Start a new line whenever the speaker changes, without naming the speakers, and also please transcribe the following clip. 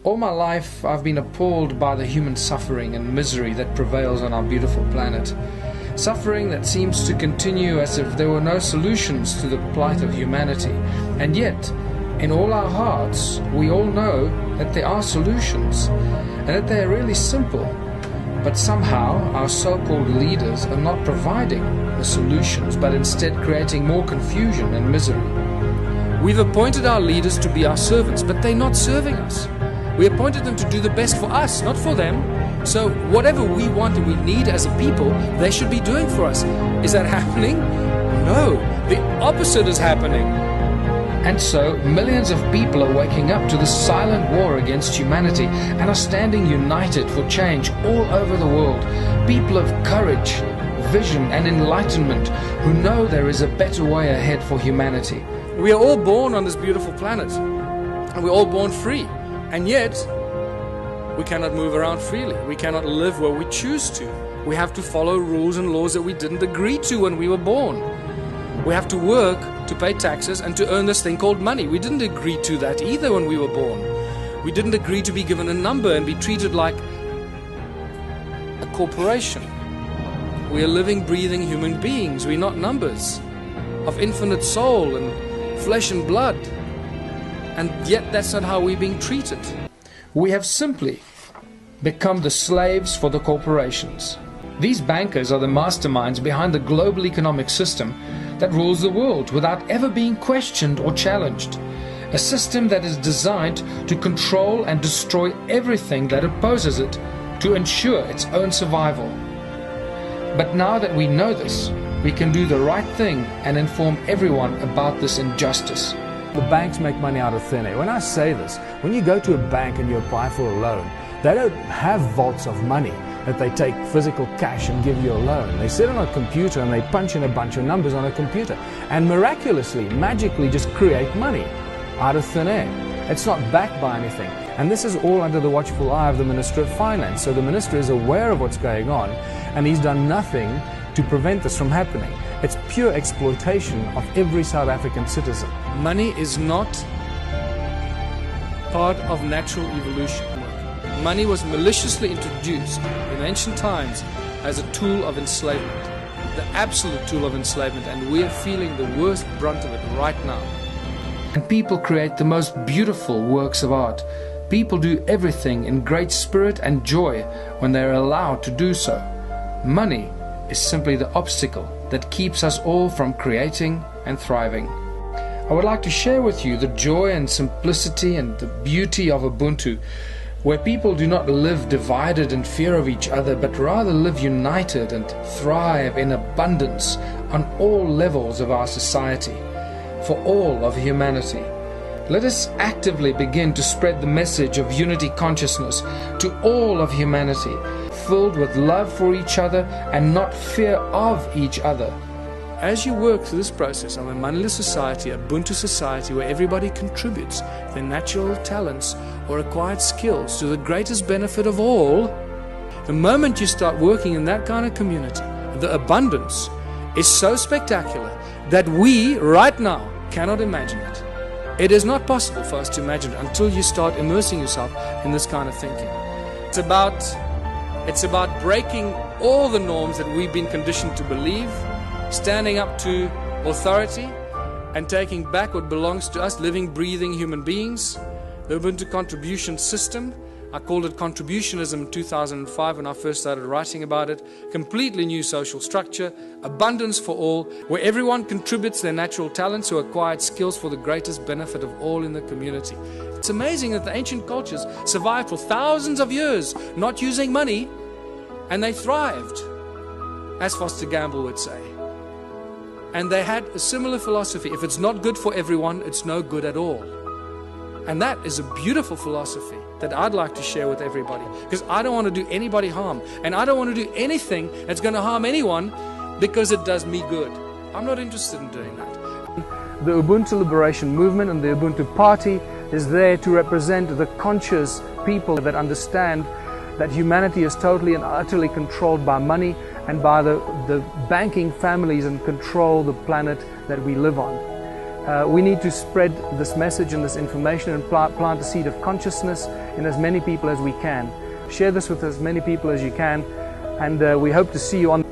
All my life I've been appalled by the human suffering and misery that prevails on our beautiful planet. Suffering that seems to continue as if there were no solutions to the plight of humanity. And yet, in all our hearts, we all know that there are solutions, and that they are really simple. But somehow, our so-called leaders are not providing the solutions, but instead creating more confusion and misery. We've appointed our leaders to be our servants, but they're not serving us. We appointed them to do the best for us, not for them. So whatever we want and we need as a people, they should be doing for us. Is that happening? No, the opposite is happening. And so millions of people are waking up to the silent war against humanity and are standing united for change all over the world. People of courage, vision and enlightenment who know there is a better way ahead for humanity. We are all born on this beautiful planet, and we're all born free. And yet, we cannot move around freely. We cannot live where we choose to. We have to follow rules and laws that we didn't agree to when we were born. We have to work to pay taxes and to earn this thing called money. We didn't agree to that either when we were born. We didn't agree to be given a number and be treated like a corporation. We are living, breathing human beings. We're not numbers of infinite soul and flesh and blood. And yet that's not how we're being treated. We have simply become the slaves for the corporations. These bankers are the masterminds behind the global economic system that rules the world without ever being questioned or challenged. A system that is designed to control and destroy everything that opposes it to ensure its own survival. But now that we know this, we can do the right thing and inform everyone about this injustice.
The banks make money out of thin air. When I say this, when you go to a bank and you apply for a loan, they don't have vaults of money that they take physical cash and give you a loan. They sit on a computer and they punch in a bunch of numbers on a computer and miraculously, magically just create money out of thin air. It's not backed by anything. And this is all under the watchful eye of the Minister of Finance. So the Minister is aware of what's going on and he's done nothing to prevent this from happening. It's pure exploitation of every South African citizen.
Money is not part of natural evolution. Money was maliciously introduced in ancient times as a tool of enslavement, the absolute tool of enslavement, and we're feeling the worst brunt of it right now. And people create the most beautiful works of art. People do everything in great spirit and joy when they're allowed to do so. Money is simply the obstacle that keeps us all from creating and thriving. I would like to share with you the joy and simplicity and the beauty of Ubuntu, where people do not live divided in fear of each other, but rather live united and thrive in abundance on all levels of our society, for all of humanity. Let us actively begin to spread the message of unity consciousness to all of humanity, filled with love for each other and not fear of each other. As you work through this process of a moneyless society, a Ubuntu society where everybody contributes their natural talents or acquired skills to the greatest benefit of all, the moment you start working in that kind of community, the abundance is so spectacular that we, right now, cannot imagine it. It is not possible for us to imagine it until you start immersing yourself in this kind of thinking. It's about breaking all the norms that we've been conditioned to believe, standing up to authority and taking back what belongs to us, living, breathing human beings. The Ubuntu contribution system, I called it contributionism in 2005 when I first started writing about it. Completely new social structure, abundance for all, where everyone contributes their natural talents or acquired skills for the greatest benefit of all in the community. It's amazing that the ancient cultures survived for thousands of years not using money, and they thrived, as Foster Gamble would say. And they had a similar philosophy: if it's not good for everyone, it's no good at all. And that is a beautiful philosophy that I'd like to share with everybody, because I don't want to do anybody harm, and I don't want to do anything that's going to harm anyone because it does me good. I'm not interested in doing that.
The Ubuntu Liberation Movement and the Ubuntu Party is there to represent the conscious people that understand that humanity is totally and utterly controlled by money and by the banking families and control the planet that we live on. We need to spread this message and this information and plant a seed of consciousness in as many people as we can. Share this with as many people as you can, and we hope to see you on